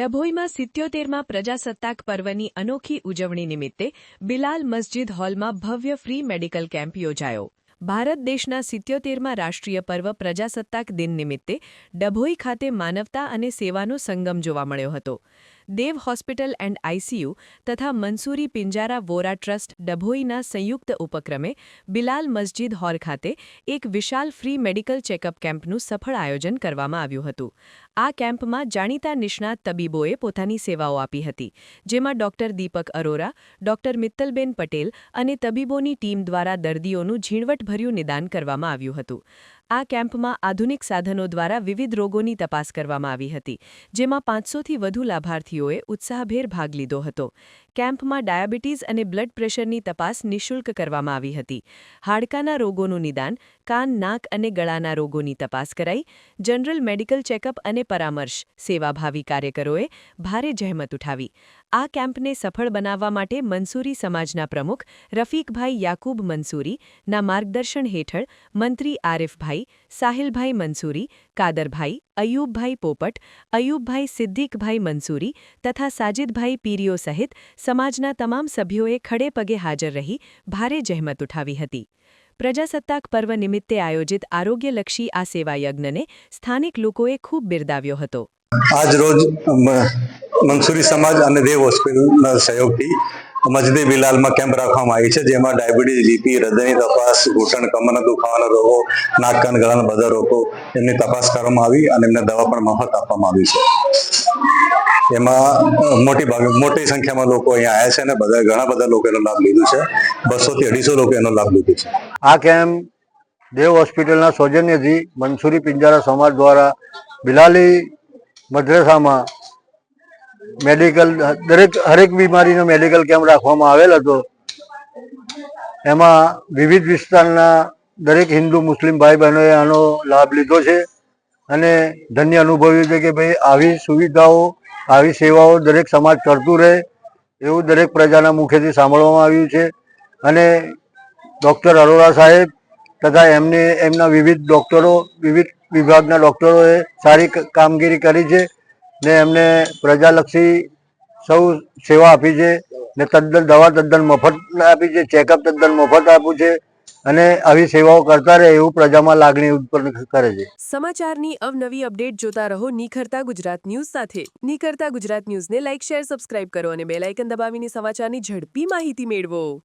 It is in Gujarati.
ડભોઈમાં 77મા પ્રજાસત્તાક પર્વની અનોખી ઉજવણી નિમિત્તે બિલાલ મસ્જિદ હોલમાં ભવ્ય ફ્રી મેડિકલ કેમ્પ યોજાયો. ભારત દેશના 77મા રાષ્ટ્રીય પર્વ પ્રજાસત્તાક દિન નિમિત્તે ડભોઈ ખાતે માનવતા અને સેવાનો સંગમ જોવા મળ્યો હતો. દેવ હોસ્પિટલ એન્ડ આઈસીયુ તથા મંસૂરી પિંજારા વોરા ટ્રસ્ટ ડભોઈના સંયુક્ત ઉપક્રમે બિલાલ મસ્જિદ હોલ ખાતે એક વિશાળ ફ્રી મેડિકલ ચેકઅપ કેમ્પનું સફળ આયોજન કરવામાં આવ્યું હતું. આ કેમ્પમાં જાણીતા નિષ્ણાત તબીબોએ પોતાની સેવાઓ આપી હતી, જેમાં ડોક્ટર દીપક અરોરા, ડોક્ટર મિત્તલબેન પટેલ અને તબીબોની ટીમ દ્વારા દર્દીઓનું ઝીણવટભર્યું નિદાન કરવામાં આવ્યું હતું. આ કેમ્પમાં આધુનિક સાધનો દ્વારા વિવિધ રોગોની તપાસ કરવામાં આવી હતી, જેમાં 500થી વધુ લાભાર્થીઓએ ઉત્સાહભેર ભાગ લીધો હતો. કેમ્પમાં ડાયાબિટીસ અને બ્લડ પ્રેશરની તપાસ નિઃશુલ્ક કરવામાં આવી હતી. હાડકાના રોગોનું નિદાન, કાન, નાક અને ગળાના રોગોની તપાસ કરાઈ. જનરલ મેડિકલ ચેકઅપ અને પરામર્શ સેવાભાવી કાર્યકરોએ ભારે જહેમત ઉઠાવી. આ કેમ્પને સફળ બનાવવા માટે મંસૂરી સમાજના પ્રમુખ રફીકભાઈ યાકૂબ મંસૂરીના માર્ગદર્શન હેઠળ મંત્રી આરિફભાઈ, સાહિલભાઈ મંસૂરી, કાદરભાઈ, અય્યુબભાઈ પોપટ, અય્યુબભાઈ સિદ્દીકભાઈ મંસૂરી તથા સાજિદભાઈ પીરીઓ સહિત સમાજના તમામ સભ્યોએ ખડે પગે હાજર રહી ભારે જહેમત ઉઠાવી હતી. પ્રજાસત્તાક પર્વ નિમિત્તે આયોજિત આરોગ્યલક્ષી આ સેવાયજ્ઞને સ્થાનિક લોકોએ ખૂબ બિરદાવ્યો હતો. આજ રોજ મંસૂરી સમાજ અને દેવ હોસ્પિટલના સહયોગથી મસ્જિદ બિલાલમાં કેમ્પ રાખવામાં આવી છે, જેમાં ડાયાબિટીસ, બીપી, હૃદયની તપાસ, ઘૂંટણ કમરના દુખાવાના રોગો, નાક કાન ગળાના બધા રોગો એમની તપાસ કરવામાં આવી અને એમને દવા પણ મફત આપવામાં આવી છે. એમાં મોટી સંખ્યામાં લોકો અહીંયા આવ્યા છે અને ઘણા બધા લોકો એનો લાભ લીધો છે. 200 થી 250 લોકો એનો લાભ લીધો છે. આ કેમ્પ દેવ હોસ્પિટલના સૌજન્યથી મંસૂરી પિંજારા સમાજ દ્વારા બિલાલી મદ્રેસામાં મેડિકલ હરેક બીમારીનો મેડિકલ કેમ્પ રાખવામાં આવેલ હતો. એમાં વિવિધ વિસ્તારના દરેક હિન્દુ મુસ્લિમ ભાઈ બહેનોએ આનો લાભ લીધો છે અને ધન્ય અનુભવ્યું છે કે ભાઈ આવી સુવિધાઓ, આવી સેવાઓ દરેક સમાજ કરતું રહે એવું દરેક પ્રજાના મુખેથી સાંભળવામાં આવ્યું છે. અને ડૉક્ટર અરોરા સાહેબ તથા એમના વિવિધ ડૉક્ટરો, વિવિધ વિભાગના ડૉક્ટરોએ સારી કામગીરી કરી છે ને એમને પ્રજાલક્ષી સૌ સેવા આપી છે ને દવા તદ્દન મફત આપી છે, ચેકઅપ તદ્દન મફત આપ્યું છે અને આવી સેવાઓ કરતા રહે એવું પ્રજામાં લાગણી ઉત્પન્ન કરે છે. સમાચારની અવનવી અપડેટ જોતા રહો નિખરતા ગુજરાત ન્યૂઝ સાથે. નિખરતા ગુજરાત ન્યૂઝને લાઇક, શેર, સબસ્ક્રાઇબ કરો અને બેલ આઇકન દબાવીને સમાચારની ઝડપી માહિતી મેળવો.